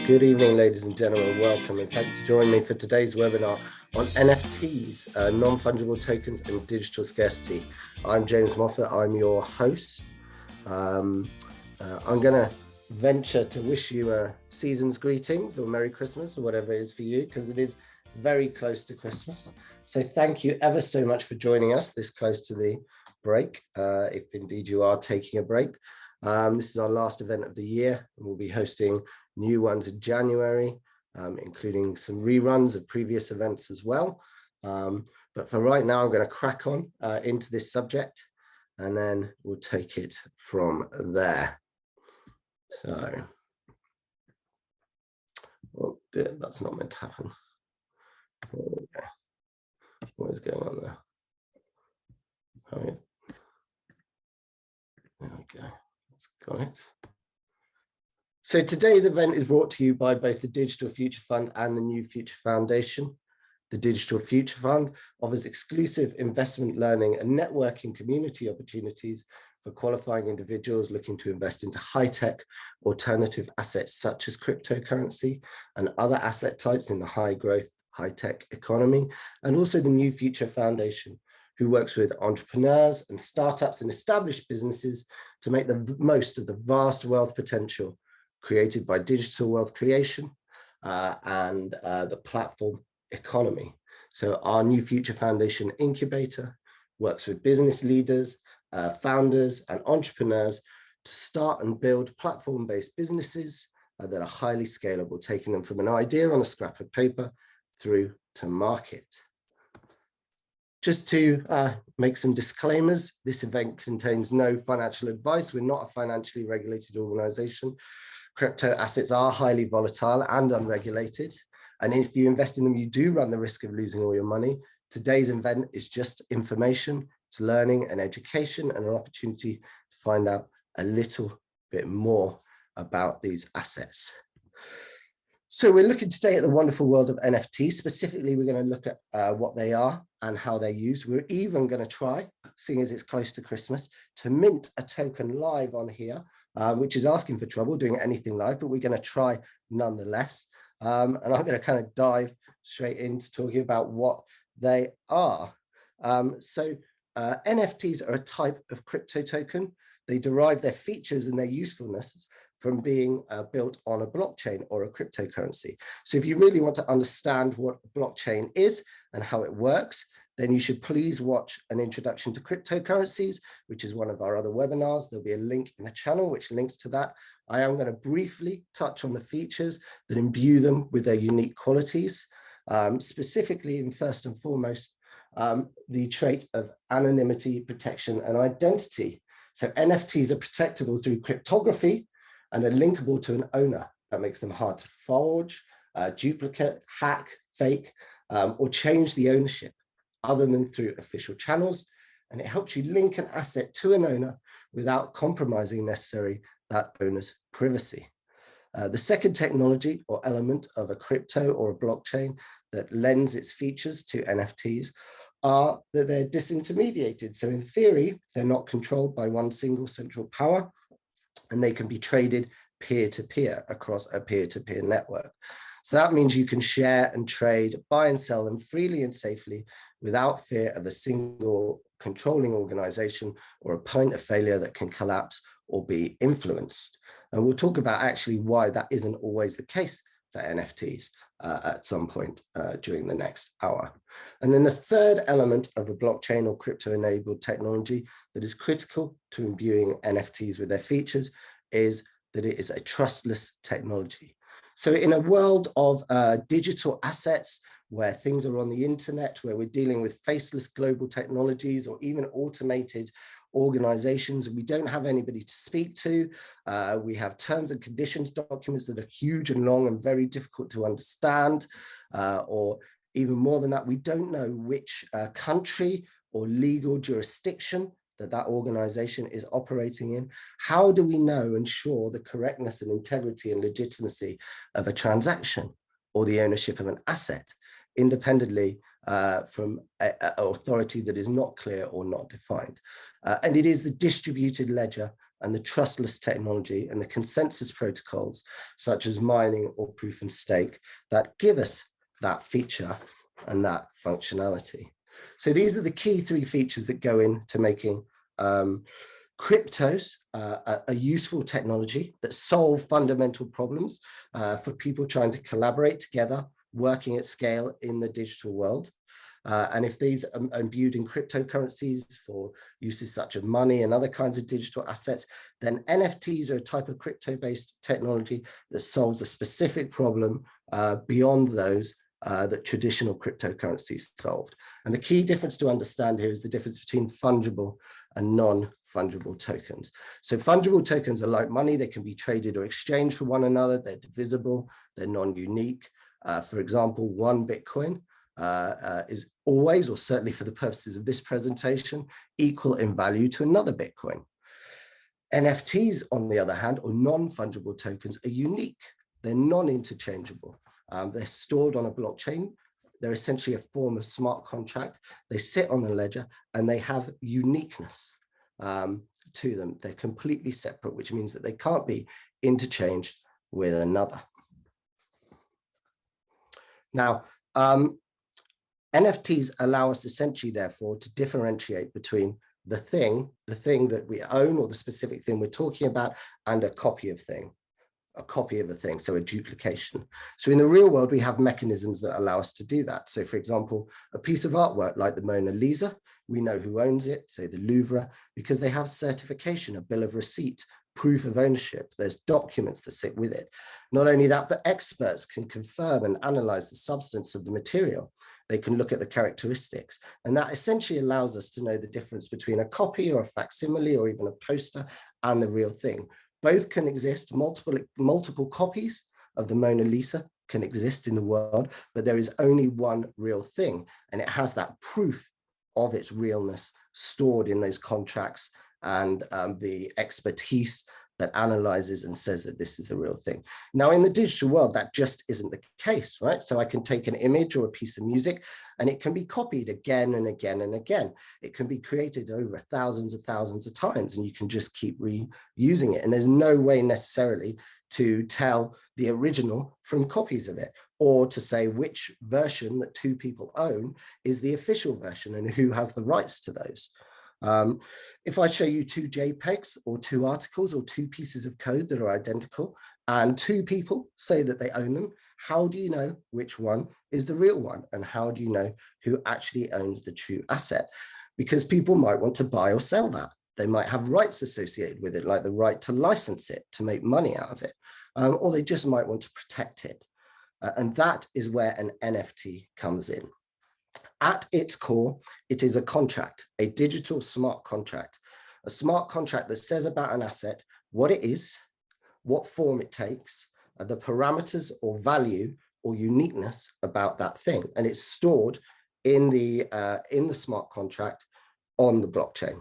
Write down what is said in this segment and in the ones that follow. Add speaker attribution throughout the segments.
Speaker 1: Good evening, ladies and gentlemen. Welcome, and thanks for joining me for today's webinar on NFTs, non-fungible tokens and digital scarcity. I'm James Moffat. I'm your host. I'm going to venture to wish you a season's greetings or Merry Christmas or whatever it is for you, because it is very close to Christmas. So thank you ever so much for joining us this close to the break, if indeed you are taking a break. This is our last event of the year, and we'll be hosting new ones in January, including some reruns of previous events as well. But for right now, I'm going to crack on into this subject, and then we'll take it from there. So, oh dear, that's not meant to happen. There we go. What is going on there? There we go. Let's got it. So today's event is brought to you by both the Digital Future Fund and the New Future Foundation. The Digital Future Fund offers exclusive investment learning and networking community opportunities for qualifying individuals looking to invest into high-tech alternative assets such as cryptocurrency and other asset types in the high-growth, high-tech economy, and also the New Future Foundation, who works with entrepreneurs and startups and established businesses to make the most of the vast wealth potential created by digital wealth creation and the platform economy. So our New Future Foundation incubator works with business leaders, founders and entrepreneurs to start and build platform-based businesses that are highly scalable, taking them from an idea on a scrap of paper through to market. Just to make some disclaimers, this event contains no financial advice. We're not a financially regulated organization. Crypto assets are highly volatile and unregulated. And if you invest in them, you do run the risk of losing all your money. Today's event is just information, it's learning and education, and an opportunity to find out a little bit more about these assets. So we're looking today at the wonderful world of NFTs. Specifically, we're going to look at what they are and how they're used. We're even going to try, seeing as it's close to Christmas, to mint a token live on here, which is asking for trouble doing anything live, but we're going to try nonetheless. And I'm going to kind of dive straight into talking about what they are. NFTs are a type of crypto token. They derive their features and their usefulness from being built on a blockchain or a cryptocurrency. So if you really want to understand what a blockchain is and how it works, then you should please watch an introduction to cryptocurrencies, which is one of our other webinars. There'll be a link in the channel which links to that. I am going to briefly touch on the features that imbue them with their unique qualities, specifically and first and foremost, the trait of anonymity, protection, and identity. So NFTs are protectable through cryptography and are linkable to an owner. That makes them hard to forge, duplicate, hack, fake, or change the ownership other than through official channels. And it helps you link an asset to an owner without compromising necessarily that owner's privacy. The second technology or element of a crypto or a blockchain that lends its features to NFTs are that they're disintermediated. So in theory, they're not controlled by one single central power, and they can be traded peer-to-peer across a peer-to-peer network. So that means you can share and trade, buy and sell them freely and safely without fear of a single controlling organization or a point of failure that can collapse or be influenced. And we'll talk about actually why that isn't always the case for NFTs at some point during the next hour. And then the third element of a blockchain or crypto-enabled technology that is critical to imbuing NFTs with their features is that it is a trustless technology. So in a world of digital assets, where things are on the internet, where we're dealing with faceless global technologies or even automated organizations, and we don't have anybody to speak to. We have terms and conditions documents that are huge and long and very difficult to understand, or even more than that, we don't know which country or legal jurisdiction that organization is operating in. How do we know and ensure the correctness and integrity and legitimacy of a transaction or the ownership of an asset independently from an authority that is not clear or not defined? And it is the distributed ledger and the trustless technology and the consensus protocols, such as mining or proof and stake, that give us that feature and that functionality. So these are the key 3 features that go into making cryptos a useful technology that solve fundamental problems for people trying to collaborate together, working at scale in the digital world. And if these are imbued in cryptocurrencies for uses such as money and other kinds of digital assets, then NFTs are a type of crypto-based technology that solves a specific problem beyond those that traditional cryptocurrencies solved. And the key difference to understand here is the difference between fungible and non-fungible tokens. So fungible tokens are like money. They can be traded or exchanged for one another. They're divisible. They're non-unique. For example, 1 Bitcoin is always, or certainly for the purposes of this presentation, equal in value to another Bitcoin. NFTs, on the other hand, or non-fungible tokens, are unique. They're non-interchangeable. They're stored on a blockchain. They're essentially a form of smart contract. They sit on the ledger and they have uniqueness to them. They're completely separate, which means that they can't be interchanged with another. Now, NFTs allow us essentially, therefore, to differentiate between the thing that we own, or the specific thing we're talking about, and a copy of a thing, so a duplication. So in the real world, we have mechanisms that allow us to do that. So for example, a piece of artwork like the Mona Lisa, we know who owns it, say the Louvre, because they have certification, a bill of receipt, proof of ownership. There's documents that sit with it. Not only that, but experts can confirm and analyze the substance of the material. They can look at the characteristics. And that essentially allows us to know the difference between a copy or a facsimile or even a poster and the real thing. Both can exist. Multiple copies of the Mona Lisa can exist in the world, but there is only one real thing, and it has that proof of its realness stored in those contracts and the expertise that analyzes and says that this is the real thing. Now, in the digital world, that just isn't the case, right? So I can take an image or a piece of music and it can be copied again and again and again. It can be created over thousands of times, and you can just keep reusing it. And there's no way necessarily to tell the original from copies of it, or to say which version that 2 people own is the official version and who has the rights to those. If I show you 2 JPEGs or 2 articles or 2 pieces of code that are identical, and 2 people say that they own them, how do you know which one is the real one? And how do you know who actually owns the true asset? Because people might want to buy or sell that. They might have rights associated with it, like the right to license it, to make money out of it, or they just might want to protect it. And that is where an NFT comes in. At its core, it is a contract, a digital smart contract, a smart contract that says about an asset what it is, what form it takes, the parameters or value or uniqueness about that thing, and it's stored in the smart contract on the blockchain.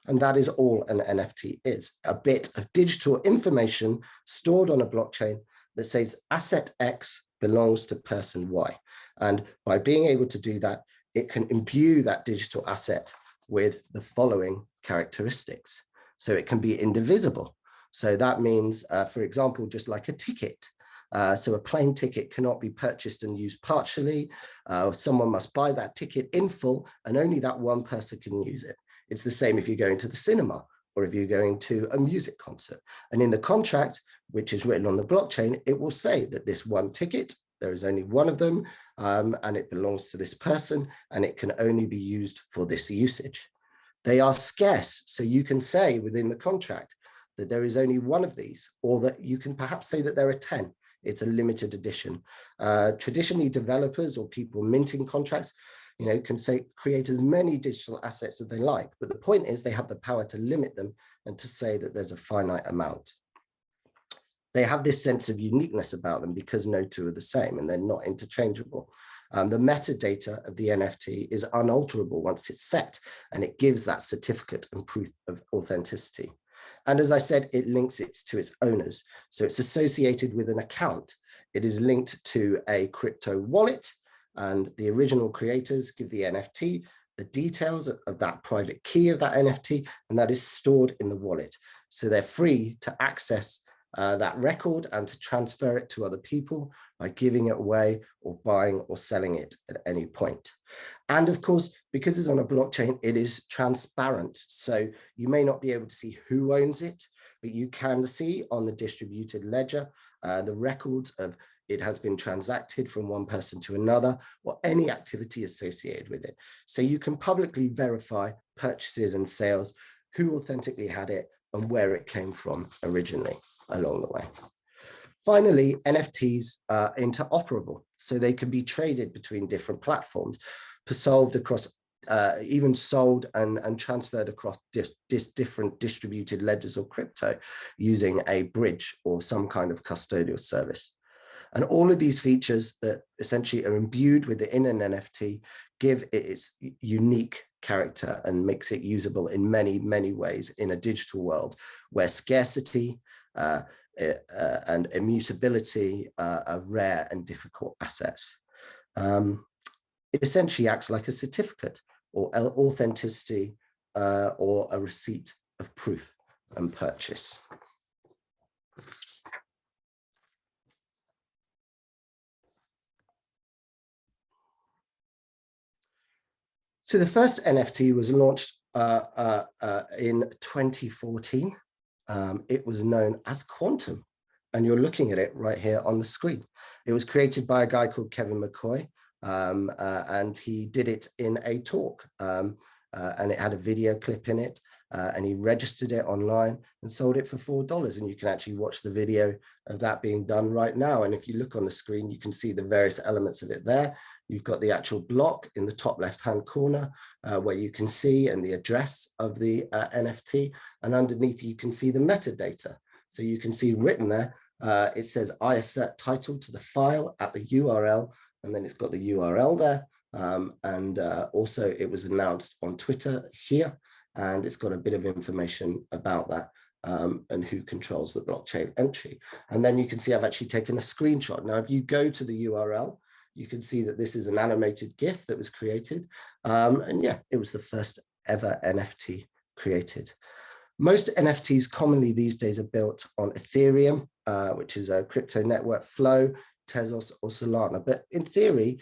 Speaker 1: And that is all an NFT is, a bit of digital information stored on a blockchain that says asset X belongs to person Y. And by being able to do that, it can imbue that digital asset with the following characteristics. So it can be indivisible. So that means, for example, just like a ticket. So a plane ticket cannot be purchased and used partially. Someone must buy that ticket in full, and only that one person can use it. It's the same if you're going to the cinema or if you're going to a music concert. And in the contract, which is written on the blockchain, it will say that this one ticket, there is only one of them, and it belongs to this person, and it can only be used for this usage. They are scarce, so you can say within the contract that there is only one of these, or that you can perhaps say that there are 10. It's a limited edition. Traditionally, developers or people minting contracts, can say create as many digital assets as they like, but the point is they have the power to limit them and to say that there's a finite amount. They have this sense of uniqueness about them because no 2 are the same and they're not interchangeable. The metadata of the NFT is unalterable once it's set, and it gives that certificate and proof of authenticity. And as I said, it links it to its owners. So it's associated with an account. It is linked to a crypto wallet, and the original creators give the NFT the details of that private key of that NFT, and that is stored in the wallet. So they're free to access that record and to transfer it to other people by giving it away or buying or selling it at any point. And of course, because it's on a blockchain, it is transparent. So you may not be able to see who owns it, but you can see on the distributed ledger the records of it has been transacted from one person to another, or any activity associated with it. So you can publicly verify purchases and sales, who authentically had it, and where it came from originally along the way. Finally, NFTs are interoperable, so they can be traded between different platforms, sold across, even sold and transferred across different distributed ledgers or crypto using a bridge or some kind of custodial service. And all of these features that essentially are imbued within an NFT give it its unique character and makes it usable in many, many ways in a digital world where scarcity and immutability are rare and difficult assets. It essentially acts like a certificate or authenticity or a receipt of proof and purchase. So the first NFT was launched in 2014. It was known as Quantum, and you're looking at it right here on the screen. It was created by a guy called Kevin McCoy, and he did it in a talk, and it had a video clip in it, and he registered it online and sold it for $4. And you can actually watch the video of that being done right now. And if you look on the screen, you can see the various elements of it there. You've got the actual block in the top left-hand corner where you can see and the address of the NFT, and underneath you can see the metadata. So you can see written there, it says, I assert title to the file at the URL, and then it's got the URL there. And also it was announced on Twitter here, and it's got a bit of information about that and who controls the blockchain entry. And then you can see I've actually taken a screenshot. Now, if you go to the URL, you can see that this is an animated GIF that was created. And yeah, it was the first ever NFT created. Most NFTs commonly these days are built on Ethereum, which is a crypto network, Flow, Tezos, or Solana. But in theory,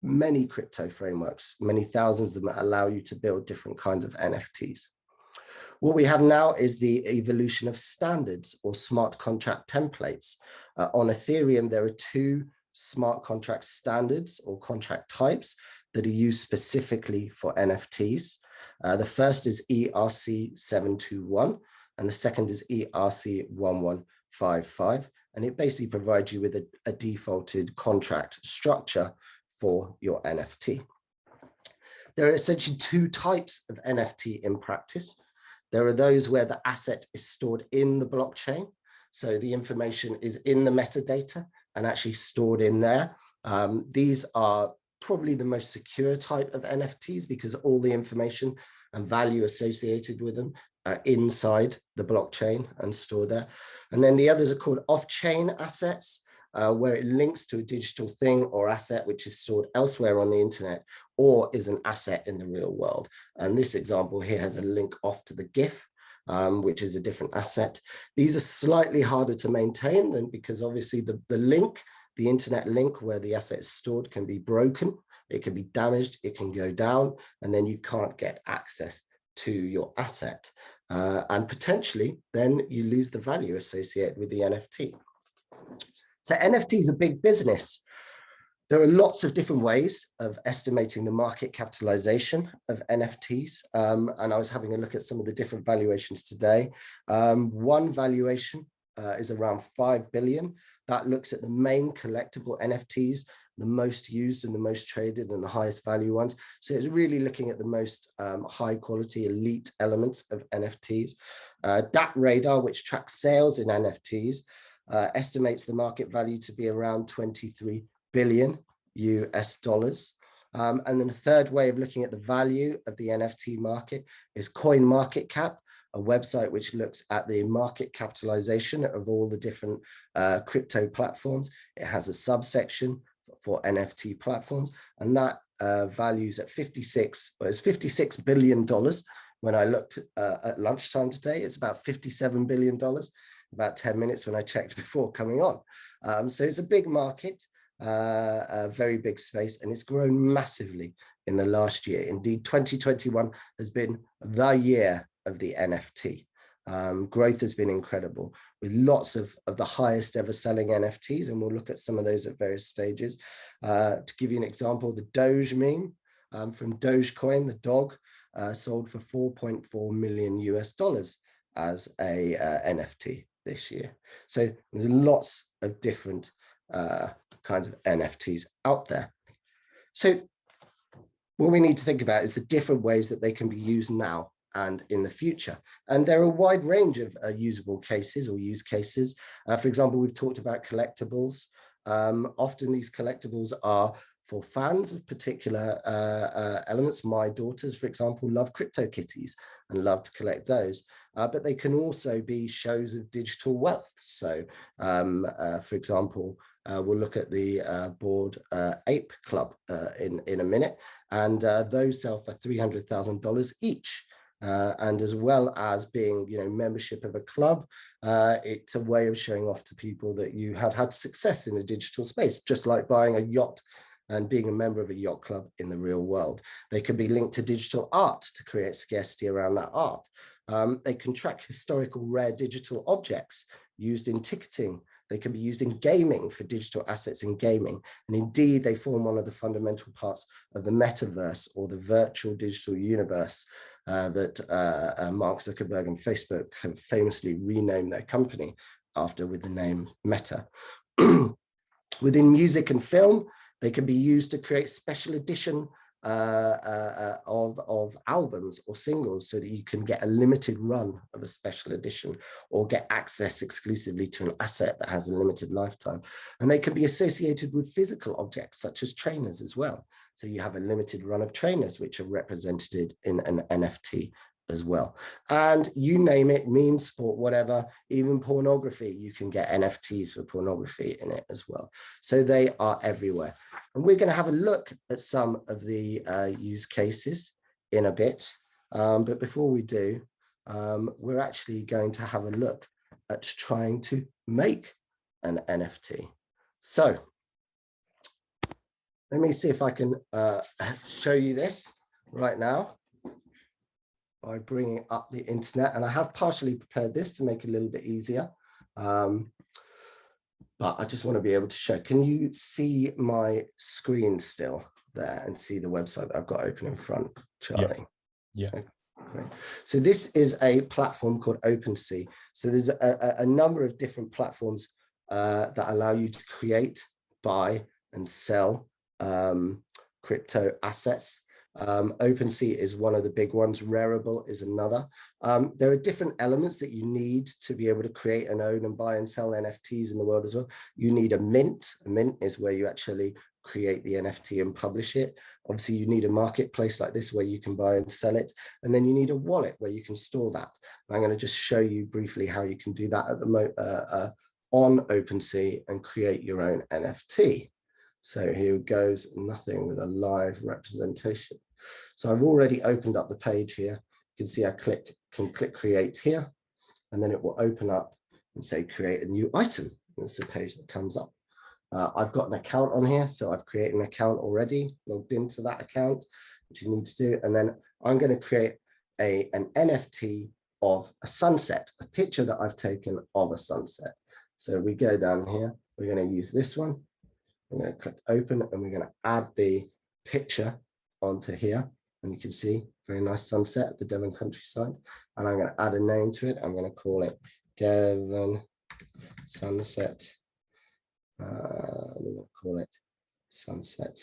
Speaker 1: many crypto frameworks, many thousands of them, allow you to build different kinds of NFTs. What we have now is the evolution of standards or smart contract templates. On Ethereum, there are two smart contract standards or contract types that are used specifically for NFTs. The first is ERC721, and the second is ERC1155. And it basically provides you with a defaulted contract structure for your NFT. There are essentially two types of NFT in practice. There are those where the asset is stored in the blockchain. So the information is in the metadata and actually stored in there. These are probably the most secure type of NFTs because all the information and value associated with them are inside the blockchain and stored there. And then the others are called off-chain assets, where it links to a digital thing or asset which is stored elsewhere on the internet or is an asset in the real world. And this example here has a link off to the GIF, which is a different asset. These are slightly harder to maintain than because obviously the link, the internet link where the asset is stored can be broken, it can be damaged, it can go down, and then you can't get access to your asset. And potentially then you lose the value associated with the NFT. So NFT is a big business. There are lots of different ways of estimating the market capitalization of NFTs. And I was having a look at some of the different valuations today. One valuation is around 5 billion. That looks at the main collectible NFTs, the most used and the most traded and the highest value ones. So it's really looking at the most high quality elite elements of NFTs. Dat Radar, which tracks sales in NFTs, estimates the market value to be around 23 billion US dollars. And then the third way of looking at the value of the NFT market is CoinMarketCap, a website which looks at the market capitalization of all the different crypto platforms. It has a subsection for NFT platforms, and that values at $56 billion When I looked at lunchtime today, it's about $57 billion, about 10 minutes when I checked before coming on. So it's a big market, a very big space, and it's grown massively in the last year. Indeed, 2021 has been the year of the NFT. Growth has been incredible, with lots of the highest ever selling NFTs, and we'll look at some of those at various stages. To give you an example, the Doge meme from Dogecoin, the dog, sold for $4.4 million US as a NFT this year. So there's lots of different kinds of NFTs out there. So what we need to think about is the different ways that they can be used now and in the future. And there are a wide range of usable cases or use cases. For example, we've talked about collectibles. Often these collectibles are for fans of particular elements. My daughters, for example, love crypto kitties and love to collect those. But they can also be shows of digital wealth. So, for example, we'll look at the Bored Ape Club in a minute, and those sell for $300,000 each. And as well as being, membership of a club, it's a way of showing off to people that you have had success in a digital space, just like buying a yacht and being a member of a yacht club in the real world. They can be linked to digital art to create scarcity around that art. They can track historical rare digital objects used in ticketing. They can be used in gaming for digital assets in gaming. And indeed, they form one of the fundamental parts of the Metaverse, or the virtual digital universe that Mark Zuckerberg and Facebook have famously renamed their company after, with the name Meta. Within music and film, they can be used to create special edition of albums or singles, so that you can get a limited run of a special edition or get access exclusively to an asset that has a limited lifetime. And they can be associated with physical objects such as trainers as well. So you have a limited run of trainers which are represented in an NFT as well. And you name it, memes, sport, whatever, even pornography, you can get NFTs for pornography in it as well. So they are everywhere. And we're going to have a look at some of the use cases in a bit. But before we do, we're actually going to have a look at trying to make an NFT. So let me see if I can show you this right now by bringing up the internet. And I have partially prepared this to make it a little bit easier. But I just want to be able to show. Can you see my screen still there and see the website that I've got open in front, Charlie?
Speaker 2: Yeah.
Speaker 1: Okay, great. So this is a platform called OpenC. So there's a number of different platforms that allow you to create, buy, and sell crypto assets. OpenC is one of the big ones. Rarible is another. There are different elements that you need to be able to create and own and buy and sell NFTs in the world as well. You need a mint. A mint is where you actually create the NFT and publish it. Obviously, you need a marketplace like this where you can buy and sell it. And then you need a wallet where you can store that. I'm going to just show you briefly how you can do that at the on OpenC and create your own NFT. So here goes nothing with a live representation. So I've already opened up the page here. You can see I can click create here, and then it will open up and say create a new item. That's the page that comes up. I've got an account on here, so I've created an account already, logged into that account, which you need to do. And then I'm going to create an NFT of a sunset, a picture that I've taken of a sunset. So we go down here, we're going to use this one. I'm going to click open, and we're going to add the picture onto here. And you can see very nice sunset at the Devon countryside. And I'm going to add a name to it. I'm going to call it Devon Sunset. I'm going to call it Sunset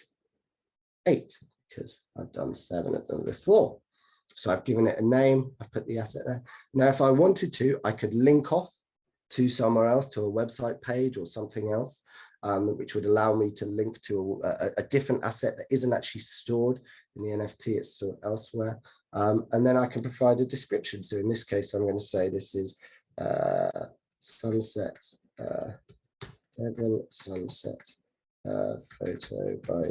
Speaker 1: 8 because I've done 7 of them before. So I've given it a name. I've put the asset there. Now, if I wanted to, I could link off to somewhere else, to a website page or something else. Which would allow me to link to a different asset that isn't actually stored in the NFT, it's stored elsewhere. And then I can provide a description. So in this case, I'm going to say this is sunset, Devon sunset photo by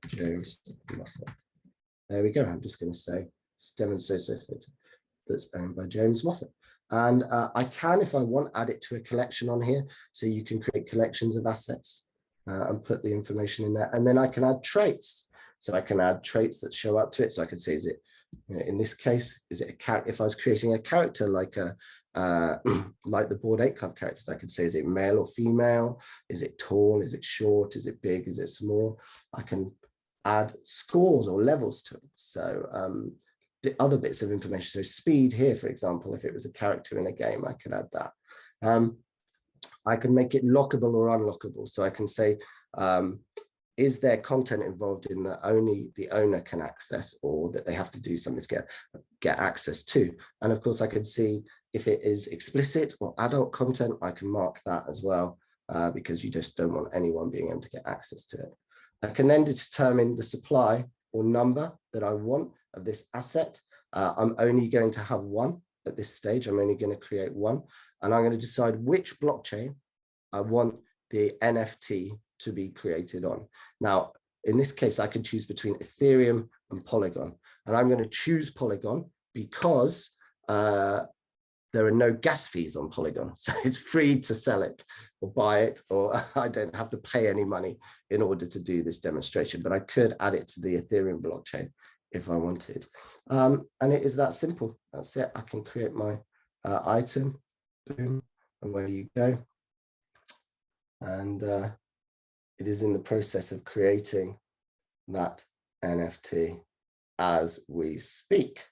Speaker 1: James Moffat. There we go. I'm just going to say it's Devon sunset photo. that's owned by James Moffat. And I can, if I want, add it to a collection on here. So you can create collections of assets and put the information in there. And then I can add traits. So I can add traits that show up to it. So I could say, is it, in this case, is it a character? If I was creating a character like a like the Bored Ape Club characters, I could say, is it male or female? Is it tall? Is it short? Is it big? Is it small? I can add scores or levels to it. So the other bits of information. So speed here, for example, if it was a character in a game, I could add that. I can make it lockable or unlockable. So I can say, is there content involved in that only the owner can access, or that they have to do something to get access to? And of course, I can see if it is explicit or adult content, I can mark that as well, because you just don't want anyone being able to get access to it. I can then determine the supply or number that I want of this asset. I'm only going to have one at this stage. I'm only going to create one, and I'm going to decide which blockchain I want the NFT to be created on. Now, in this case, I can choose between Ethereum and Polygon, and I'm going to choose Polygon because there are no gas fees on Polygon. So it's free to sell it or buy it, or I don't have to pay any money in order to do this demonstration, but I could add it to the Ethereum blockchain if I wanted. And it is that simple. That's it. I can create my item, boom, and where you go. And it is in the process of creating that NFT as we speak.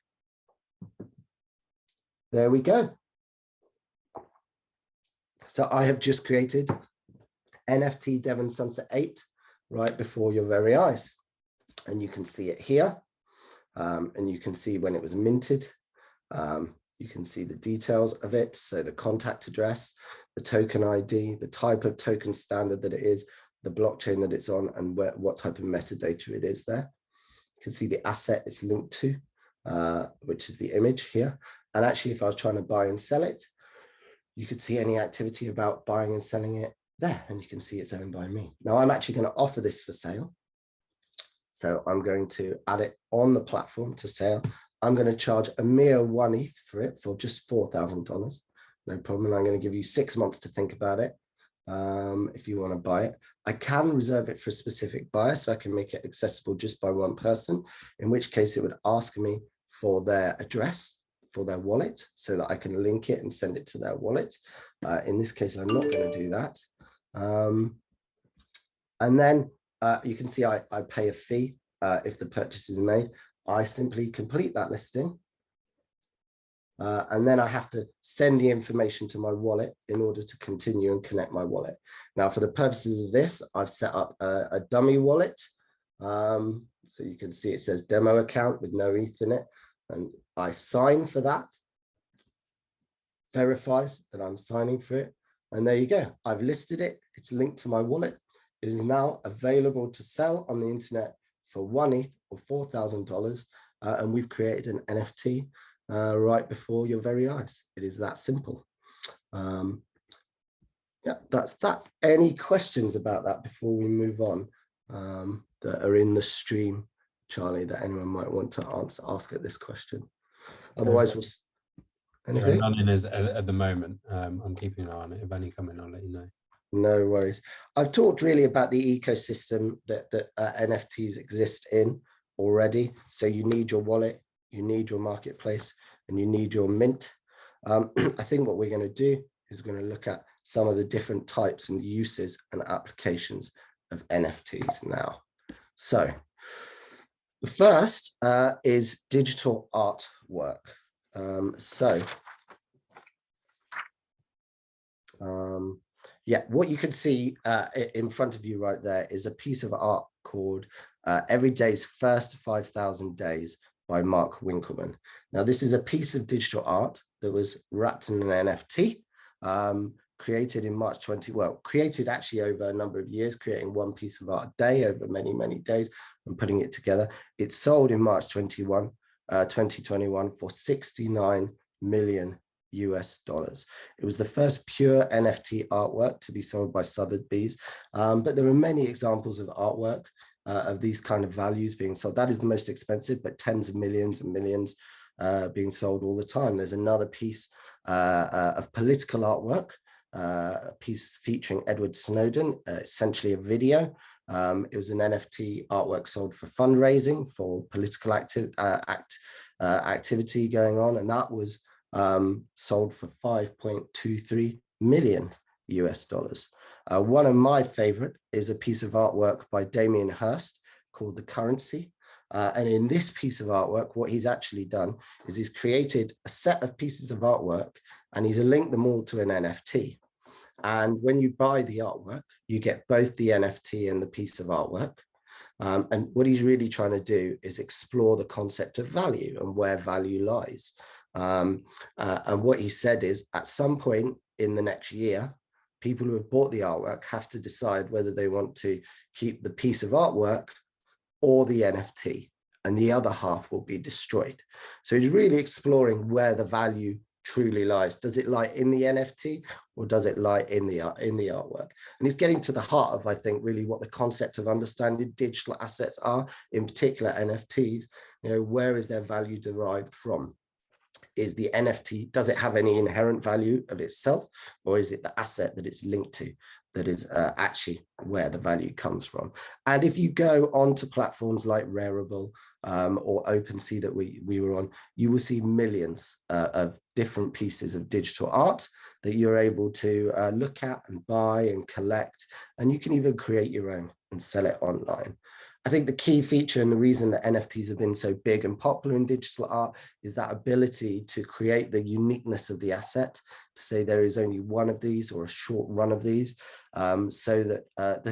Speaker 1: There we go. So I have just created NFT Devon Sunset 8 right before your very eyes. And you can see it here. And you can see when it was minted. You can see the details of it. So the contact address, the token ID, the type of token standard that it is, the blockchain that it's on, and what type of metadata it is there. You can see the asset it's linked to, which is the image here. And actually, if I was trying to buy and sell it, you could see any activity about buying and selling it there, and you can see it's owned by me. Now, I'm actually going to offer this for sale. So I'm going to add it on the platform to sale. I'm going to charge a mere 1 ETH for it for just $4,000. No problem. I'm going to give you 6 months to think about it. If you want to buy it, I can reserve it for a specific buyer, so I can make it accessible just by one person, in which case it would ask me for their address, for their wallet, so that I can link it and send it to their wallet. In this case, I'm not going to do that. And then you can see I pay a fee if the purchase is made. I simply complete that listing. And then I have to send the information to my wallet in order to continue and connect my wallet. Now, for the purposes of this, I've set up a dummy wallet. So you can see it says demo account with no ETH in it. And I sign for that. Verifies that I'm signing for it. And there you go. I've listed it. It's linked to my wallet. It is now available to sell on the internet for 1 ETH or $4,000. And we've created an NFT right before your very eyes. It is that simple. Yeah, that's that. Any questions about that before we move on that are in the stream, Charlie, that anyone might want to ask at this question? Otherwise, we'll... Anything?
Speaker 2: None in at the moment. I'm keeping an eye on it. If any come in, I'll let you know.
Speaker 1: No worries. I've talked really about the ecosystem that NFTs exist in already. So you need your wallet, you need your marketplace, and you need your mint. I think what we're going to do is we're going to look at some of the different types and uses and applications of NFTs now. So the first is digital artwork. Yeah, what you can see in front of you right there is a piece of art called Every Day's First 5,000 Days by Mark Winkelmann. Now, this is a piece of digital art that was wrapped in an NFT, created in March 20, well, created actually over a number of years, creating one piece of art a day over many, many days and putting it together. It sold in March 2021 for $69 million US. It was the first pure NFT artwork to be sold by Sotheby's, but there are many examples of artwork of these kind of values being sold. That is the most expensive, but tens of millions and millions being sold all the time. There's another piece of political artwork, a piece featuring Edward Snowden, essentially a video. It was an NFT artwork sold for fundraising for political activity going on, and that was sold for 5.23 million US dollars. One of my favorite is a piece of artwork by Damien Hirst called The Currency. And in this piece of artwork, what he's actually done is he's created a set of pieces of artwork and he's linked them all to an NFT. And when you buy the artwork, you get both the NFT and the piece of artwork. And what he's really trying to do is explore the concept of value and where value lies. And what he said is at some point in the next year, people who have bought the artwork have to decide whether they want to keep the piece of artwork or the NFT, and the other half will be destroyed. So he's really exploring where the value truly lies. Does it lie in the NFT or does it lie in the artwork? And he's getting to the heart of, I think, really what the concept of understanding digital assets are, in particular NFTs. You know, where is their value derived from? Is the NFT, does it have any inherent value of itself, or is it the asset that it's linked to that is actually where the value comes from? And if you go onto platforms like Rarible or OpenC that we were on, you will see millions of different pieces of digital art that you're able to look at and buy and collect, and you can even create your own and sell it online. I think the key feature and the reason that NFTs have been so big and popular in digital art is that ability to create the uniqueness of the asset, to say there is only one of these or a short run of these, so that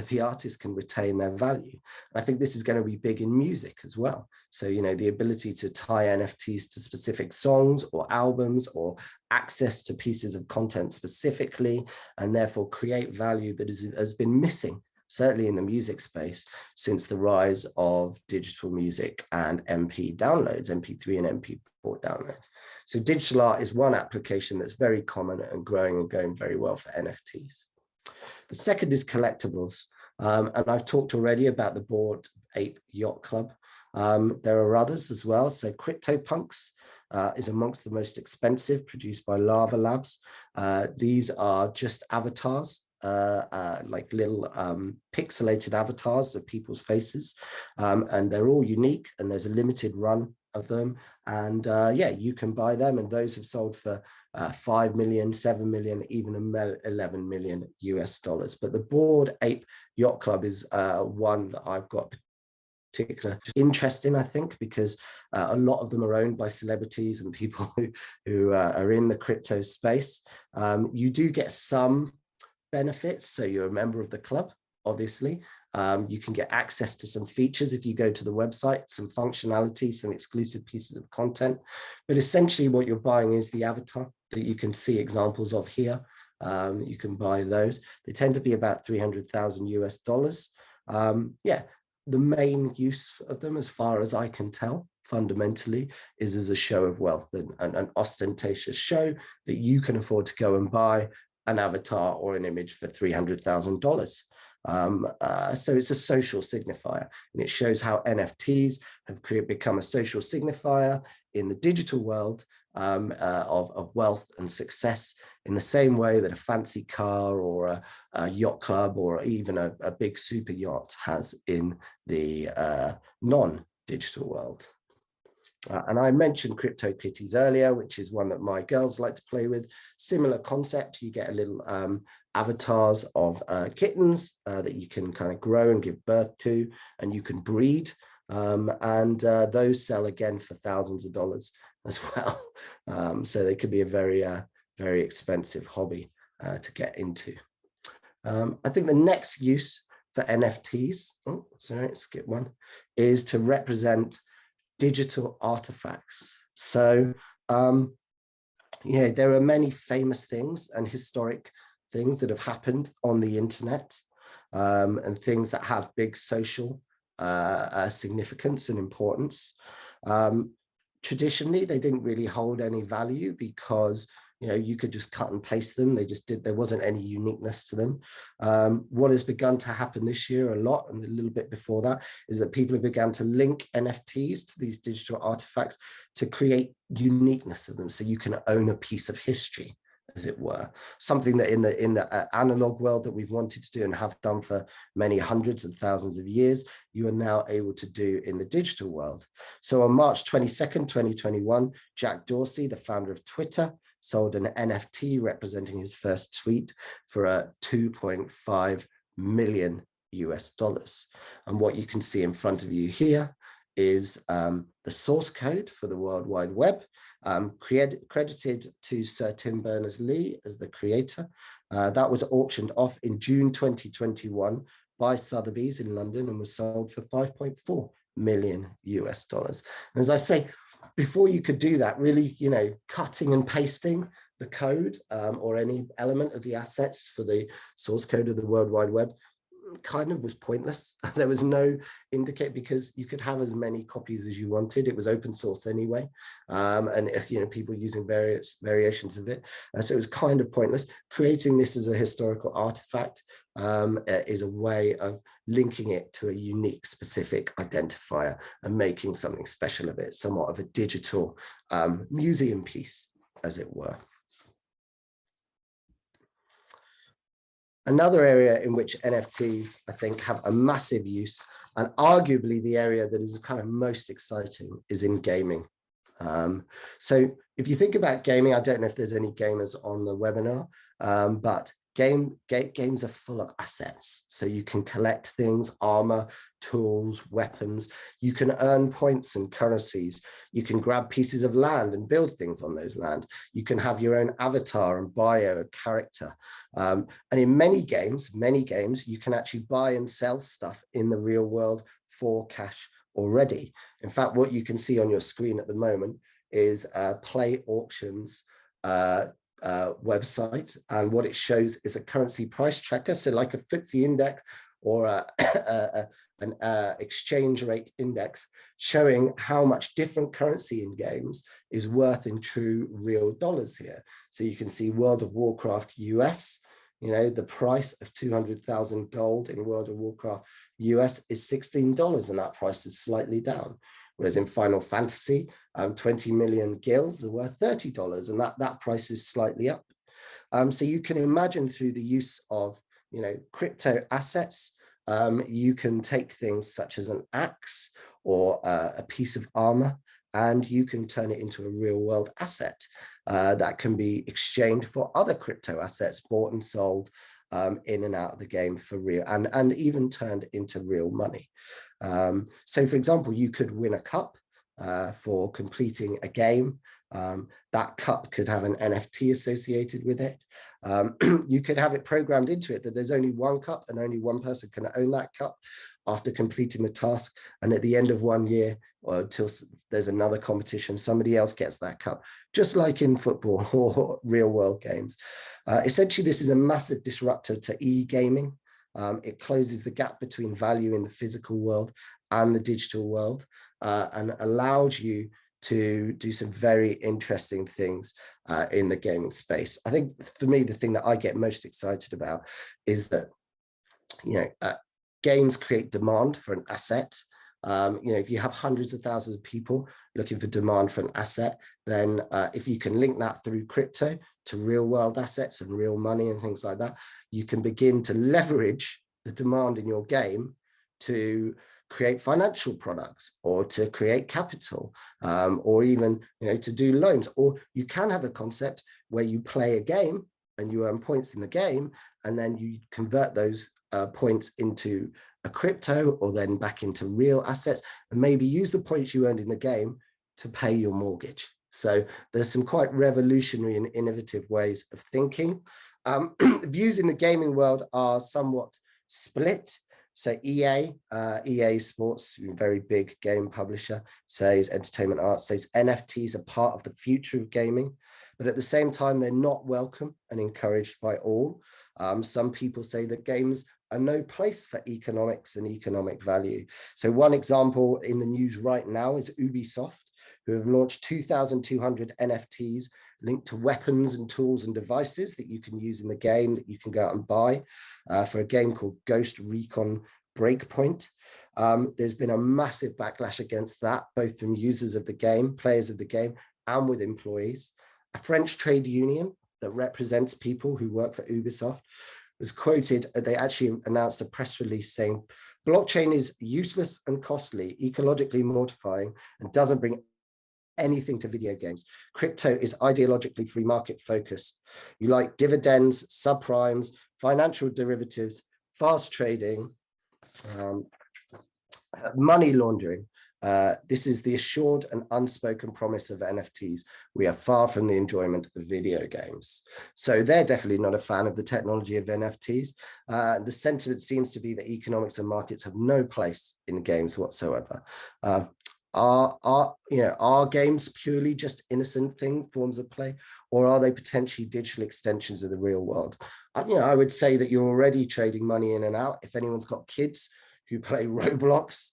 Speaker 1: the artist can retain their value. And I think this is going to be big in music as well. So, you know, the ability to tie NFTs to specific songs or albums or access to pieces of content specifically, and therefore create value that has been missing, certainly in the music space, since the rise of digital music and MP downloads, MP3 and MP4 downloads. So digital art is one application that's very common and growing and going very well for NFTs. The second is collectibles. And I've talked already about the Bored Ape Yacht Club. There are others as well. So CryptoPunks is amongst the most expensive, produced by Lava Labs. These are just avatars, like little pixelated avatars of people's faces, and they're all unique, and there's a limited run of them, and yeah, you can buy them, and those have sold for 5 million, 7 million, even 11 million US dollars. But the Bored Ape Yacht Club is one that I've got particular interest in, I think, because a lot of them are owned by celebrities and people who are in the crypto space. You do get some benefits. So you're a member of the club, obviously. You can get access to some features if you go to the website, some functionality, some exclusive pieces of content. But essentially what you're buying is the avatar that you can see examples of here. You can buy those. They tend to be about 300,000 US dollars. Yeah, the main use of them, as far as I can tell, fundamentally, is as a show of wealth, and an ostentatious show that you can afford to go and buy an avatar or an image for $300,000. So it's a social signifier, and it shows how NFTs have become a social signifier in the digital world of wealth and success, in the same way that a fancy car or a yacht club or even a big super yacht has in the non-digital world. And I mentioned CryptoKitties earlier, which is one that my girls like to play with. Similar concept, you get a little avatars of kittens that you can kind of grow and give birth to, and you can breed. And those sell again for thousands of dollars as well. So they could be a very, very expensive hobby to get into. I think the next use for NFTs, oh, sorry, skip one, is to represent digital artifacts. So yeah, there are many famous things and historic things that have happened on the internet, and things that have big social significance and importance. Traditionally, they didn't really hold any value because, You know, you could just cut and paste them. There wasn't any uniqueness to them. What has begun to happen this year a lot, and a little bit before that, is that people have begun to link NFTs to these digital artifacts to create uniqueness to them. So you can own a piece of history, as it were, something that in the analog world that we've wanted to do and have done for many hundreds and thousands of years, you are now able to do in the digital world. So on March 22nd, 2021, Jack Dorsey, the founder of Twitter, sold an NFT representing his first tweet for $2.5 million US. And what you can see in front of you here is the source code for the World Wide Web, credited to Sir Tim Berners-Lee as the creator. That was auctioned off in June 2021 by Sotheby's in London and was sold for $5.4 million US. And as I say, before you could do that, really, you know, cutting and pasting the code or any element of the assets for the source code of the World Wide Web kind of was pointless. There was no indicate, because you could have as many copies as you wanted. It was open source anyway, and you know, people using various variations of it. So it was kind of pointless. Creating this as a historical artifact is a way of linking it to a unique, specific identifier and making something special of it, somewhat of a digital museum piece, as it were. Another area in which NFTs, I think, have a massive use, and arguably the area that is kind of most exciting, is in gaming. So if you think about gaming, I don't know if there's any gamers on the webinar, but games are full of assets. So you can collect things, armor, tools, weapons. You can earn points and currencies. You can grab pieces of land and build things on those land. You can have your own avatar and bio, a character. And in many games, you can actually buy and sell stuff in the real world for cash already. In fact, what you can see on your screen at the moment is Play Auctions website, and what it shows is a currency price tracker, so like a FTSE index or an exchange rate index, showing how much different currency in games is worth in true real dollars here. So you can see World of Warcraft US, you know, the price of 200,000 gold in World of Warcraft US is $16, and that price is slightly down. Whereas in Final Fantasy, 20 million gills are worth $30, and that price is slightly up. So you can imagine, through the use of, you know, crypto assets, you can take things such as an axe or a piece of armor, and you can turn it into a real world asset that can be exchanged for other crypto assets, bought and sold in and out of the game for real, and even turned into real money. So for example, you could win a cup for completing a game. That cup could have an NFT associated with it. You could have it programmed into it that there's only one cup and only one person can own that cup after completing the task. And at the end of 1 year, or until there's another competition, somebody else gets that cup, just like in football or real world games. Essentially, this is a massive disruptor to e-gaming. It closes the gap between value in the physical world and the digital world, and allows you to do some very interesting things in the gaming space. I think for me, the thing that I get most excited about is that, you know, games create demand for an asset. You know, if you have hundreds of thousands of people looking for demand for an asset, then if you can link that through crypto to real world assets and real money and things like that, you can begin to leverage the demand in your game to create financial products, or to create capital, or even, you know, to do loans. Or you can have a concept where you play a game and you earn points in the game, and then you convert those points into a crypto, or then back into real assets, and maybe use the points you earned in the game to pay your mortgage. So there's some quite revolutionary and innovative ways of thinking. Views in the gaming world are somewhat split. So EA Sports, a very big game publisher, says Entertainment Arts, says NFTs are part of the future of gaming, but at the same time, they're not welcome and encouraged by all. Some people say that games are no place for economics and economic value. So one example in the news right now is Ubisoft, who have launched 2,200 NFTs linked to weapons and tools and devices that you can use in the game, that you can go out and buy for a game called Ghost Recon Breakpoint. There's been a massive backlash against that, both from users of the game, players of the game, and with employees. A French trade union that represents people who work for Ubisoft was quoted, they actually announced a press release saying, blockchain is useless and costly, ecologically mortifying, and doesn't bring anything to video games. Crypto is ideologically free market focused. You like dividends, subprimes, financial derivatives, fast trading, money laundering. This is the assured and unspoken promise of NFTs. We are far from the enjoyment of video games. So they're definitely not a fan of the technology of NFTs. The sentiment seems to be that economics and markets have no place in games whatsoever. Are games purely just innocent forms of play, or are they potentially digital extensions of the real world? I would say that you're already trading money in and out. If anyone's got kids who play Roblox,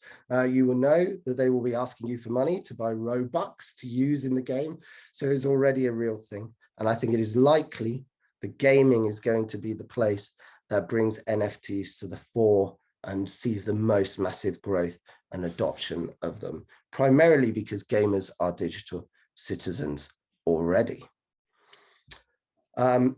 Speaker 1: you will know that they will be asking you for money to buy Robux to use in the game. So it's already a real thing. And I think it is likely that gaming is going to be the place that brings NFTs to the fore and sees the most massive growth and adoption of them, primarily because gamers are digital citizens already. Another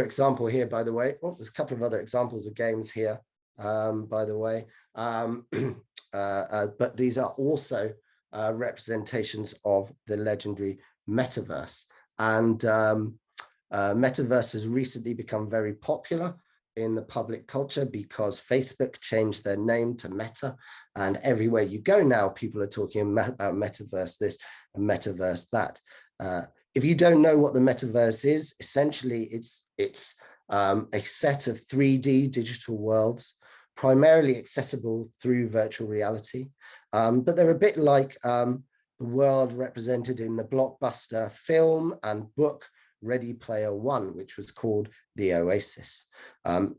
Speaker 1: example here, by the way, there's a couple of other examples of games here, by the way, but these are also representations of the legendary Metaverse. And Metaverse has recently become very popular in the public culture because Facebook changed their name to Meta, and everywhere you go now, people are talking about Metaverse this and Metaverse that. If you don't know what the Metaverse is, essentially it's a set of 3D digital worlds, primarily accessible through virtual reality. But they're a bit like the world represented in the blockbuster film and book Ready Player One, which was called the Oasis.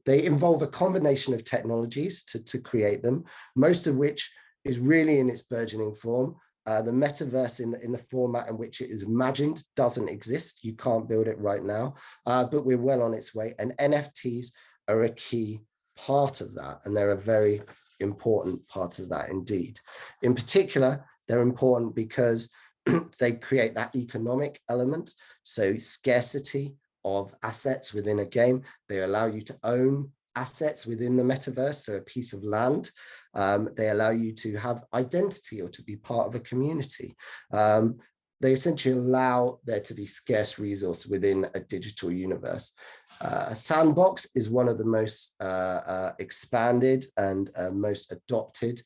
Speaker 1: They involve a combination of technologies to create them, most of which is really in its burgeoning form. The metaverse in the format in which it is imagined doesn't exist. You can't build it right now, but we're well on its way. And NFTs are a key part of that, and they're a very important part of that indeed. In particular, they're important because they create that economic element, so scarcity of assets within a game. They allow you to own assets within the metaverse, so a piece of land. They allow you to have identity or to be part of a community. They essentially allow there to be scarce resource within a digital universe. Sandbox is one of the most expanded and most adopted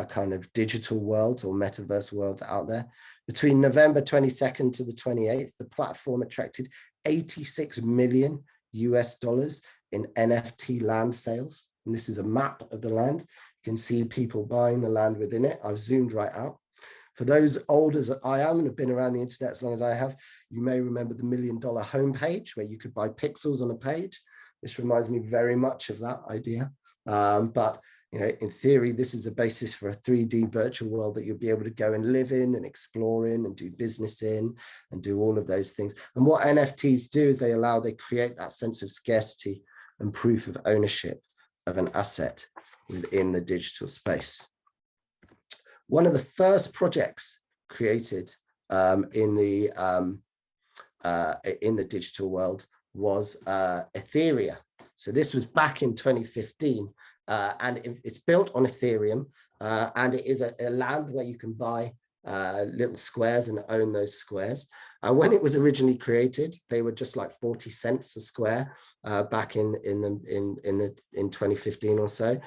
Speaker 1: kind of digital worlds or metaverse worlds out there. Between November 22nd to the 28th, the platform attracted $86 million in NFT land sales. And this is a map of the land. You can see people buying the land within it. I've zoomed right out. For those old as I am and have been around the internet as long as I have, you may remember the $1 Million homepage where you could buy pixels on a page. This reminds me very much of that idea. But in theory, this is the basis for a 3D virtual world that you'll be able to go and live in and explore in and do business in and do all of those things. And what NFTs do is they create that sense of scarcity and proof of ownership of an asset within the digital space. One of the first projects created in the digital world was Etherea. So this was back in 2015, and it's built on Ethereum, and it is a land where you can buy little squares and own those squares. When it was originally created, they were just like 40 cents a square back in 2015 or so,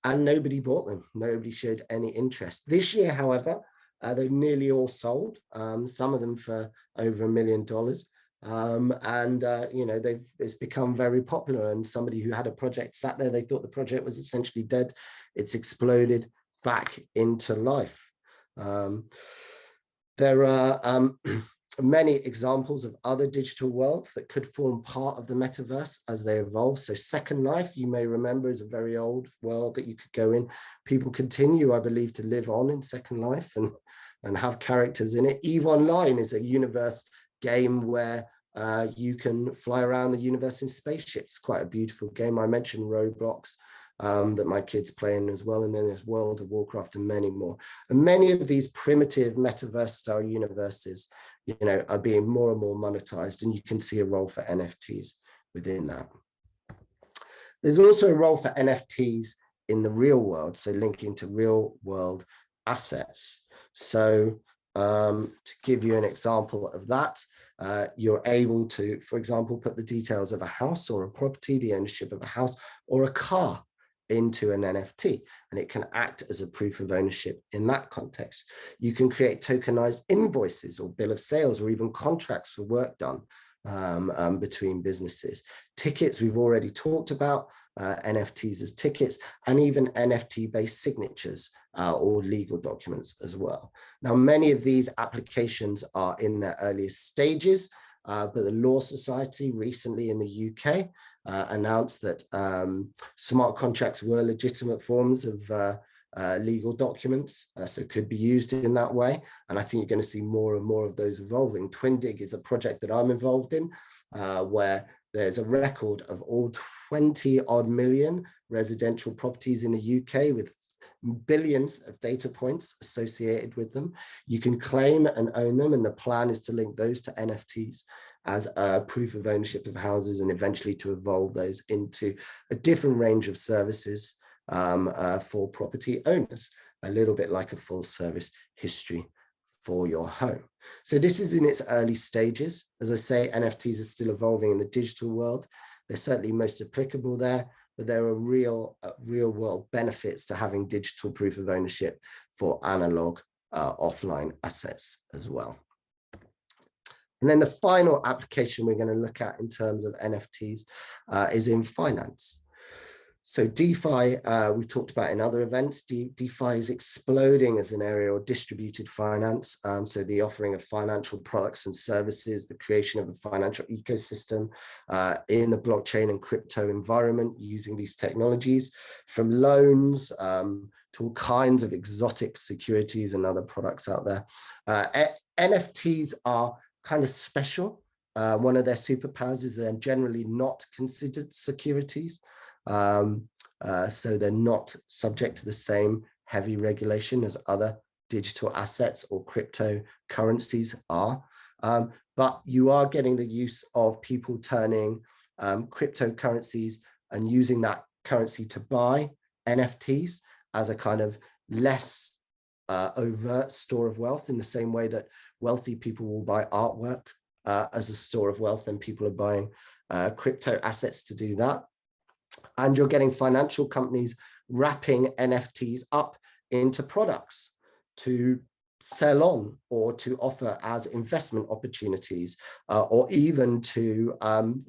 Speaker 1: and nobody bought them. Nobody showed any interest. This year, however, they've nearly all sold. Some of them for over $1 million. It's become very popular, and somebody who had a project sat there, they thought the project was essentially dead. It's exploded back into life. There are many examples of other digital worlds that could form part of the metaverse as they evolve. So Second Life, you may remember, is a very old world that you could go in. People continue, I believe, to live on in Second Life and have characters in it. EVE Online is a universe game where you can fly around the universe in spaceships. Quite a beautiful game. I mentioned Roblox, that my kids play in as well. And then there's World of Warcraft and many more. And many of these primitive metaverse style universes, you know, are being more and more monetized, and you can see a role for NFTs within that. There's also a role for NFTs in the real world, so linking to real world assets. So to give you an example of that, you're able to, for example, put the details of a house or a property, the ownership of a house or a car into an NFT, and it can act as a proof of ownership in that context. You can create tokenized invoices or bill of sales or even contracts for work done between businesses. Tickets, we've already talked about, NFTs as tickets, and even NFT-based signatures or legal documents as well. Now, many of these applications are in their earliest stages, but the Law Society recently in the UK announced that smart contracts were legitimate forms of legal documents, so could be used in that way. And I think you're going to see more and more of those evolving. Twindig is a project that I'm involved in, where there's a record of all 20 odd million residential properties in the UK with billions of data points associated with them. You can claim and own them, and the plan is to link those to NFTs as a proof of ownership of houses, and eventually to evolve those into a different range of services for property owners, a little bit like a full service history for your home. So this is in its early stages. As I say, NFTs are still evolving in the digital world. They're certainly most applicable there, but there are real world benefits to having digital proof of ownership for analog offline assets as well. And then the final application we're going to look at in terms of NFTs is in finance. So DeFi, we've talked about in other events. DeFi is exploding as an area of distributed finance. So the offering of financial products and services, the creation of a financial ecosystem in the blockchain and crypto environment using these technologies, from loans to all kinds of exotic securities and other products out there. NFTs are kind of special. One of their superpowers is they're generally not considered securities. So they're not subject to the same heavy regulation as other digital assets or cryptocurrencies are. But you are getting the use of people turning cryptocurrencies and using that currency to buy NFTs as a kind of less overt store of wealth, in the same way that wealthy people will buy artwork as a store of wealth, and people are buying crypto assets to do that. And you're getting financial companies wrapping NFTs up into products to sell on or to offer as investment opportunities, or even to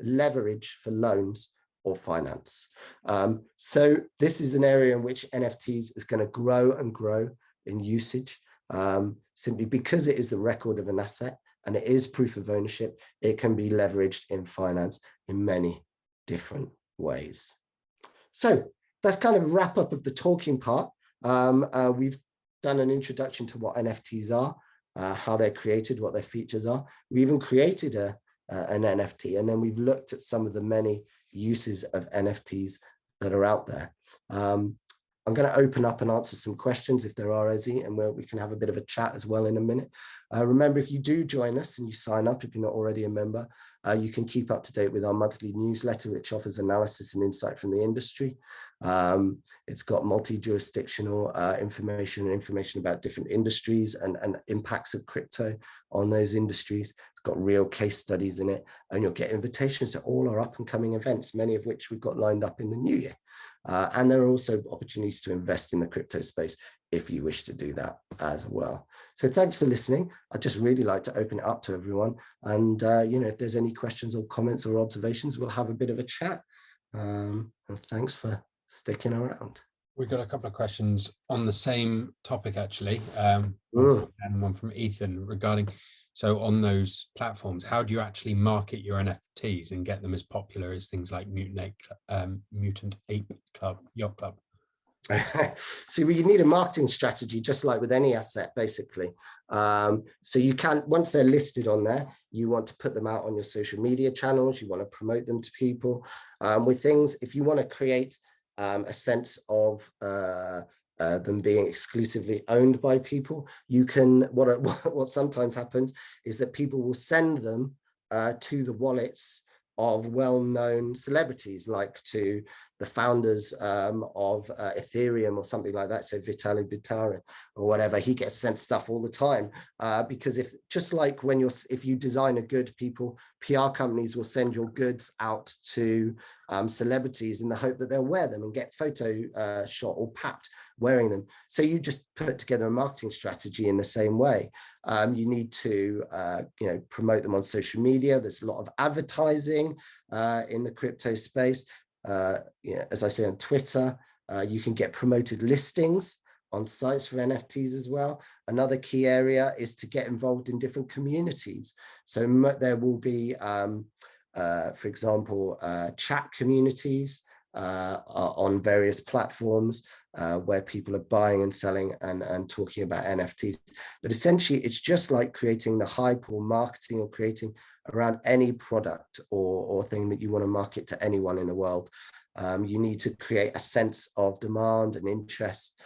Speaker 1: leverage for loans or finance. So this is an area in which NFTs is going to grow and grow in usage, simply because it is the record of an asset and it is proof of ownership. It can be leveraged in finance in many different ways. So that's kind of wrap up of the talking part. We've done an introduction to what NFTs are, how they're created, what their features are. We even created an NFT, and then we've looked at some of the many uses of NFTs that are out there. I'm going to open up and answer some questions if there are, Ezzy, and we can have a bit of a chat as well in a minute. Remember, if you do join us and you sign up, if you're not already a member, you can keep up to date with our monthly newsletter, which offers analysis and insight from the industry. It's got multi-jurisdictional information and information about different industries and impacts of crypto on those industries. It's got real case studies in it, and you'll get invitations to all our up and coming events, many of which we've got lined up in the new year. And there are also opportunities to invest in the crypto space if you wish to do that as well. So thanks for listening. I'd just really like to open it up to everyone. And, if there's any questions or comments or observations, we'll have a bit of a chat. And thanks for sticking around.
Speaker 2: We've got a couple of questions on the same topic, actually. One from Ethan regarding, So on those platforms, how do you actually market your NFTs and get them as popular as things like Mutant Ape Club, Yacht Club?
Speaker 1: So you need a marketing strategy, just like with any asset, basically. So you can, once they're listed on there, you want to put them out on your social media channels. You want to promote them to people with things. If you want to create a sense of them being exclusively owned by people, you can, what sometimes happens is that people will send them to the wallets of well-known celebrities, like to the founders of Ethereum or something like that, so Vitalik Buterin or whatever. He gets sent stuff all the time because if, just like when if you design a good, PR companies will send your goods out to celebrities in the hope that they'll wear them and get photo shot or papped wearing them. So you just put together a marketing strategy in the same way. You need to promote them on social media. There's a lot of advertising in the crypto space. As I say, on Twitter, you can get promoted listings on sites for NFTs as well. Another key area is to get involved in different communities. So there will be, for example, chat communities on various platforms where people are buying and selling and talking about NFTs. But essentially, it's just like creating the hype or marketing or creating around any product or thing that you want to market to anyone in the world. You need to create a sense of demand and interest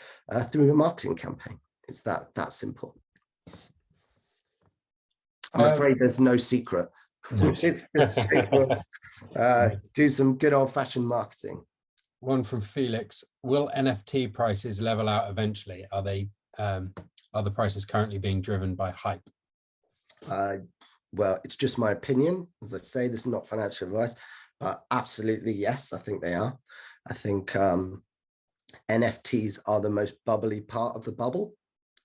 Speaker 1: through a marketing campaign. It's that simple. I'm afraid there's no secret. It's just straightforward. Do some good old-fashioned marketing.
Speaker 2: One from Felix: will NFT prices level out eventually? Are the prices currently being driven by hype?
Speaker 1: Well, it's just my opinion. As I say, this is not financial advice, but absolutely, yes, I think they are. I think NFTs are the most bubbly part of the bubble.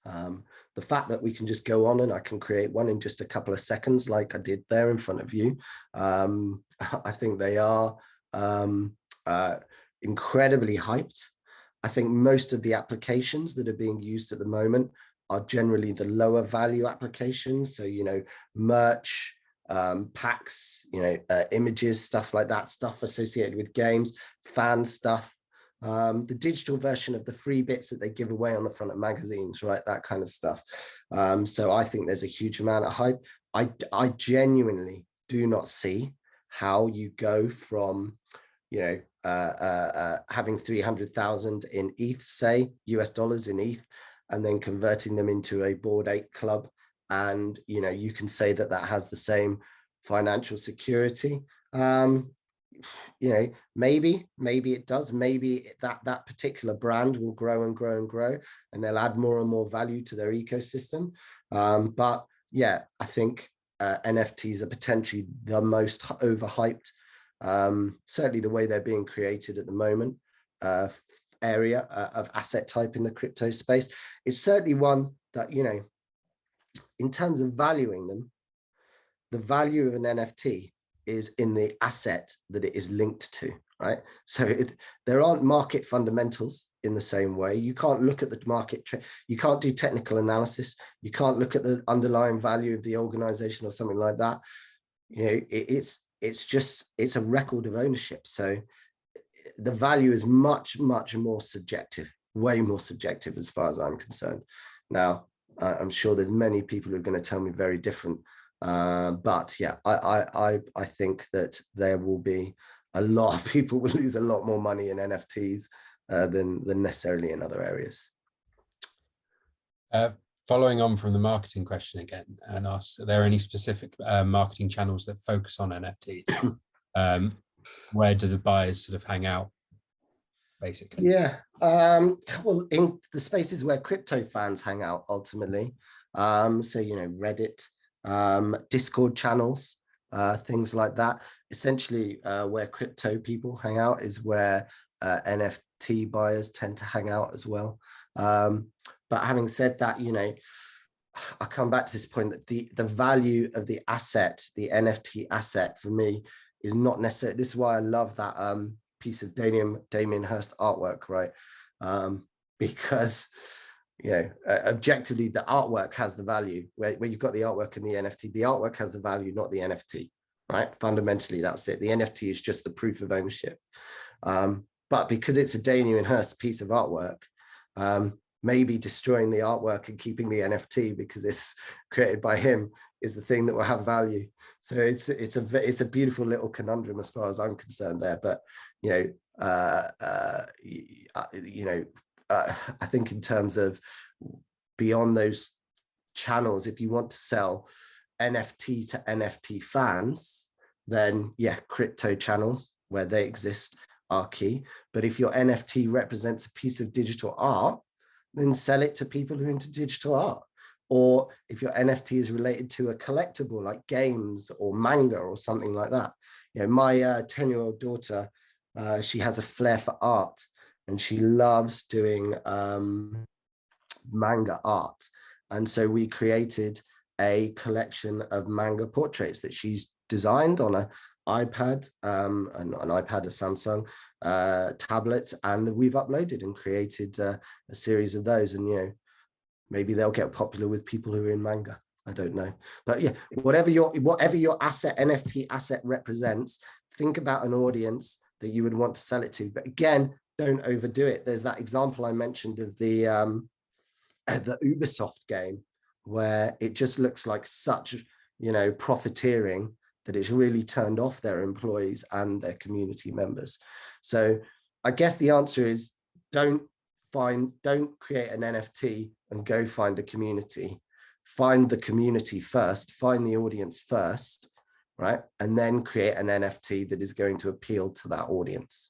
Speaker 1: The fact that we can just go on and I can create one in just a couple of seconds, like I did there in front of you, I think they are incredibly hyped. I think most of the applications that are being used at the moment are generally the lower value applications. So, merch, packs, images, stuff like that, stuff associated with games, fan stuff, the digital version of the free bits that they give away on the front of magazines, right? That kind of stuff. So I think there's a huge amount of hype. I genuinely do not see how you go from, having 300,000 in ETH, say, US dollars in ETH, and then converting them into a Bored Ape Club. And, you can say that that has the same financial security. Maybe it does. Maybe that particular brand will grow and grow and grow, and they'll add more and more value to their ecosystem. But yeah, I think NFTs are potentially the most overhyped, certainly the way they're being created at the moment, area of asset type in the crypto space. It's certainly one that, in terms of valuing them, the value of an NFT is in the asset that it is linked to, right? So there aren't market fundamentals in the same way. You can't look at the market, you can't do technical analysis, you can't look at the underlying value of the organization or something like that. It's a record of ownership. So the value is much, much more subjective, way more subjective as far as I'm concerned. Now, I'm sure there's many people who are going to tell me very different. But yeah, I think that there will be a lot of people will lose a lot more money in NFTs than necessarily in other areas.
Speaker 2: Following on from the marketing question again, and ask, are there any specific marketing channels that focus on NFTs? Where do the buyers sort of hang out, basically?
Speaker 1: Yeah, well, in the spaces where crypto fans hang out, ultimately. So, Reddit, Discord channels, things like that. Essentially, where crypto people hang out is where NFT buyers tend to hang out as well. But having said that, I come back to this point that the value of the asset, the NFT asset, for me is not necessarily. This is why I love that piece of Damien Hirst artwork, right? Because objectively, the artwork has the value. Where you've got the artwork and the NFT, the artwork has the value, not the NFT, right? Fundamentally, that's it. The NFT is just the proof of ownership. But because it's a Damien Hirst piece of artwork, maybe destroying the artwork and keeping the NFT because it's created by him is the thing that will have value. So it's a beautiful little conundrum as far as I'm concerned there. But I think in terms of beyond those channels, if you want to sell NFT to NFT fans, then yeah, crypto channels where they exist are key. But if your NFT represents a piece of digital art, then sell it to people who are into digital art. Or if your NFT is related to a collectible like games or manga or something like that. My 10-year-old daughter, she has a flair for art and she loves doing manga art. And so we created a collection of manga portraits that she's designed on an iPad, a Samsung tablets, and we've uploaded and created a series of those. And maybe they'll get popular with people who are in manga. I don't know, but yeah, whatever your asset, NFT asset represents, think about an audience that you would want to sell it to. But again, don't overdo it. There's that example I mentioned of the Ubisoft game where it just looks like such profiteering that it's really turned off their employees and their community members. So I guess the answer is don't create an NFT and go find a community. Find the community first, find the audience first, right? And then create an NFT that is going to appeal to that audience.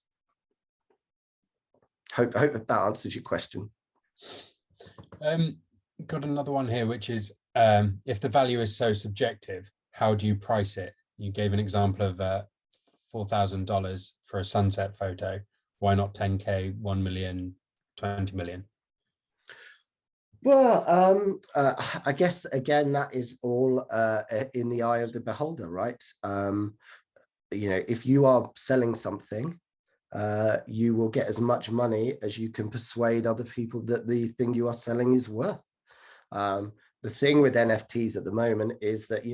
Speaker 1: Hope that answers your question.
Speaker 2: Got another one here, which is if the value is so subjective, how do you price it? You gave an example of $4,000 for a sunset photo. Why not 10K, 1 million, 20 million?
Speaker 1: Well, I guess, again, that is all in the eye of the beholder, right? If you are selling something, you will get as much money as you can persuade other people that the thing you are selling is worth. The thing with NFTs at the moment is that,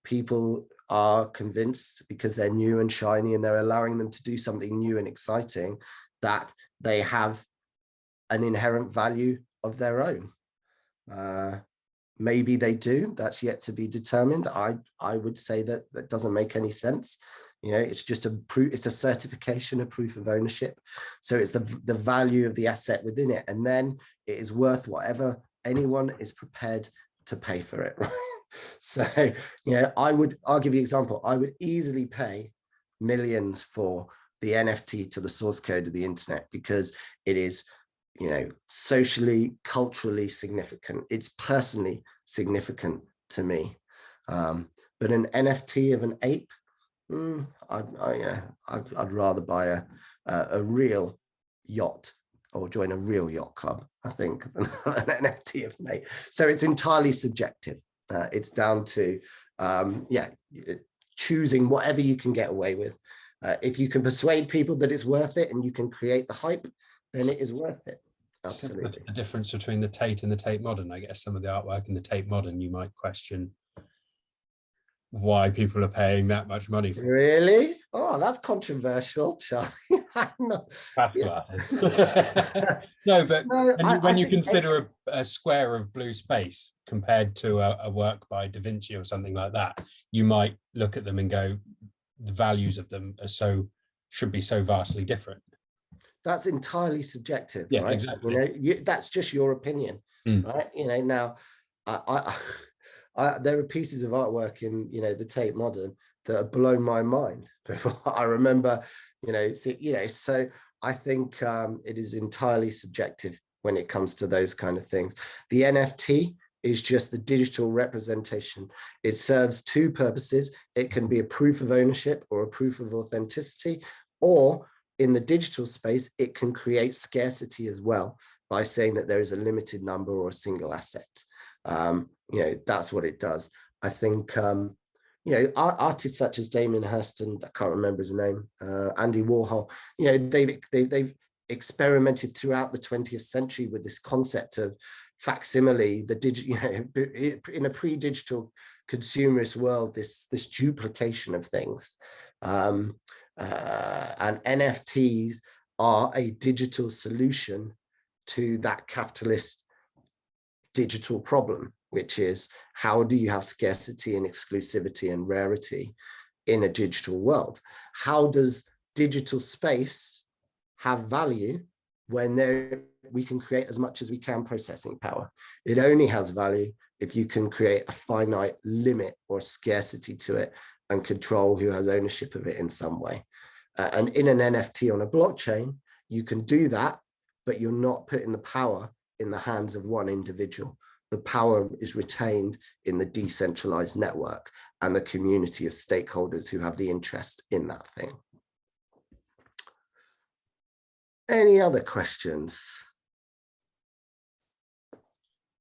Speaker 1: people are convinced because they're new and shiny and they're allowing them to do something new and exciting that they have an inherent value of their own. Maybe they do. That's yet to be determined. I would say that doesn't make any sense. It's just it's a certification, a proof of ownership. So it's the value of the asset within it, and then it is worth whatever anyone is prepared to pay for it, right? So I'll give you an example. I would easily pay millions for the NFT to the source code of the internet because it is socially, culturally significant. It's personally significant to me. But an NFT of an ape, I'd rather buy a real yacht or join a real yacht club, I think, than an NFT of an ape. So it's entirely subjective. It's down to choosing whatever you can get away with. If you can persuade people that it's worth it and you can create the hype, then it is worth it. Absolutely.
Speaker 2: The difference between the Tate and the Tate Modern, I guess some of the artwork in the Tate Modern, you might question why people are paying that much money for.
Speaker 1: Really? Oh, that's controversial, Charlie.
Speaker 2: No, but when you consider a square of blue space compared to a work by Da Vinci or something like that, you might look at them and go, the values of them should be so vastly different.
Speaker 1: That's entirely subjective,
Speaker 2: yeah,
Speaker 1: right?
Speaker 2: Exactly.
Speaker 1: That's just your opinion, right? Now, there are pieces of artwork in the Tate Modern that have blown my mind before. I remember, so I think it is entirely subjective when it comes to those kind of things. The NFT is just the digital representation. It serves two purposes. It can be a proof of ownership or a proof of authenticity, or in the digital space, it can create scarcity as well by saying that there is a limited number or a single asset. That's what it does. I think, artists such as Damien Hirst and I can't remember his name, Andy Warhol, they've experimented throughout the 20th century with this concept of facsimile, the in a pre-digital consumerist world, this duplication of things. And NFTs are a digital solution to that capitalist digital problem, which is, how do you have scarcity and exclusivity and rarity in a digital world? How does digital space have value when we can create as much as we can processing power? It only has value if you can create a finite limit or scarcity to it and control who has ownership of it in some way. And in an NFT on a blockchain, you can do that, but you're not putting the power in the hands of one individual. The power is retained in the decentralized network and the community of stakeholders who have the interest in that thing. Any other questions?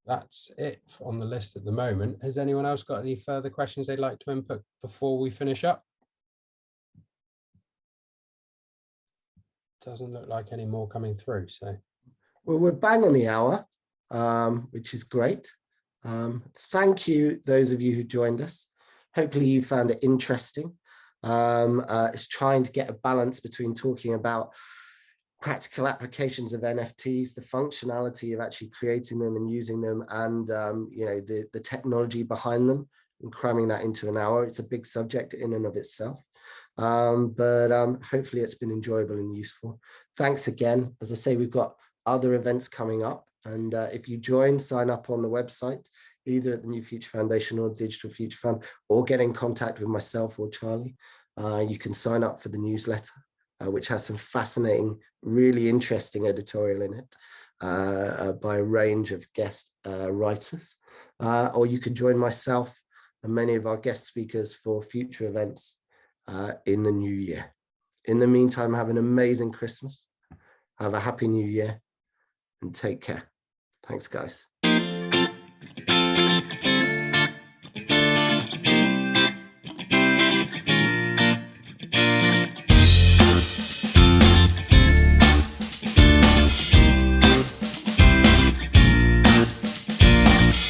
Speaker 2: That's it on the list at the moment. Has anyone else got any further questions they'd like to input before we finish up? Doesn't look like any more coming through, so.
Speaker 1: Well, we're bang on the hour, which is great. Thank you, those of you who joined us. Hopefully you found it interesting. It's trying to get a balance between talking about practical applications of NFTs, the functionality of actually creating them and using them, and the technology behind them, and cramming that into an hour. It's a big subject in and of itself. But hopefully it's been enjoyable and useful. Thanks again. As I say, we've got other events coming up, and if you join, sign up on the website, either at the New Future Foundation or Digital Future Fund, or get in contact with myself or Charlie. You can sign up for the newsletter, which has some fascinating, really interesting editorial in it by a range of guest writers. Or you can join myself and many of our guest speakers for future events in the new year. In the meantime, have an amazing Christmas. Have a happy new year and take care. Thanks, guys.